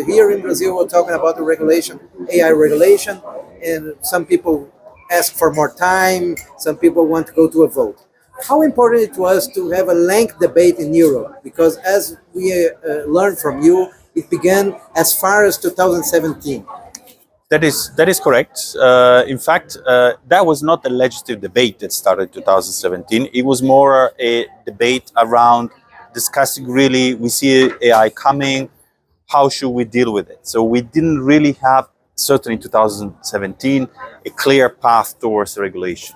here in Brazil, we're talking about the regulation, AI regulation, and some people ask for more time, some people want to go to a vote. How important it was to have a length debate in Europe? Because as we learned from you, it began as far as 2017. That is correct. In fact, that was not a legislative debate that started in 2017. It was more a debate around discussing really, we see AI coming, how should we deal with it? So we didn't really have, certainly in 2017, a clear path towards regulation.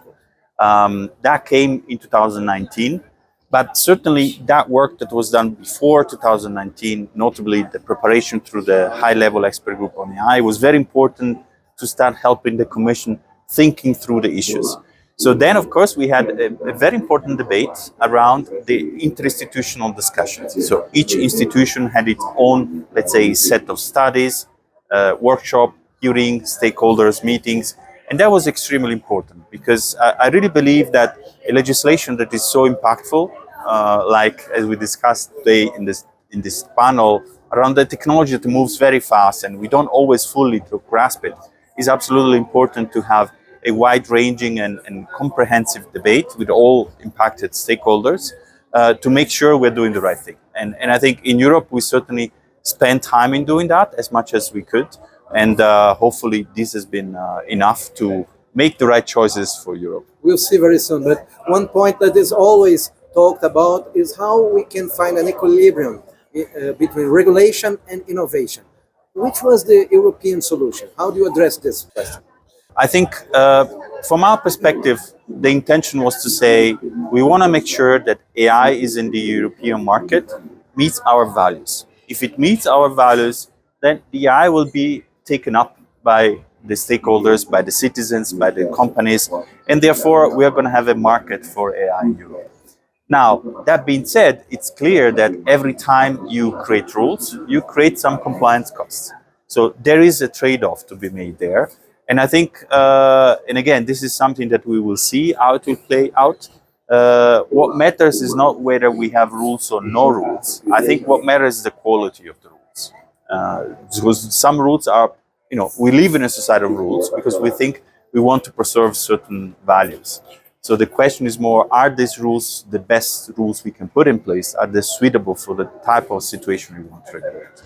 That came in 2019. But certainly that work that was done before 2019, notably the preparation through the high-level expert group on AI, was very important to start helping the Commission thinking through the issues. So then, of course, we had a very important debate around the interinstitutional discussions. So each institution had its own, let's say, set of studies, workshop, hearing, stakeholders, meetings. And that was extremely important because I really believe that a legislation that is so impactful, like as we discussed today in this panel, around the technology that moves very fast and we don't always fully grasp it, is absolutely important to have a wide-ranging and comprehensive debate with all impacted stakeholders to make sure we're doing the right thing. And I think in Europe, we certainly spent time in doing that as much as we could. And hopefully this has been enough to make the right choices for Europe. We'll see very soon. But one point that is always talked about is how we can find an equilibrium between regulation and innovation. Which was the European solution? How do you address this question? I think from our perspective, the intention was to say we want to make sure that AI is in the European market, meets our values. If it meets our values, then the AI will be taken up by the stakeholders, by the citizens, by the companies, and therefore we are going to have a market for AI in Europe. Now, that being said, it's clear that every time you create rules, you create some compliance costs. So there is a trade-off to be made there. And I think, and again, this is something that we will see how it will play out. What matters is not whether we have rules or no rules. I think what matters is the quality of the rules. Because some rules are, we live in a society of rules because we think we want to preserve certain values. So the question is more, are these rules the best rules we can put in place? Are they suitable for the type of situation we want to regulate?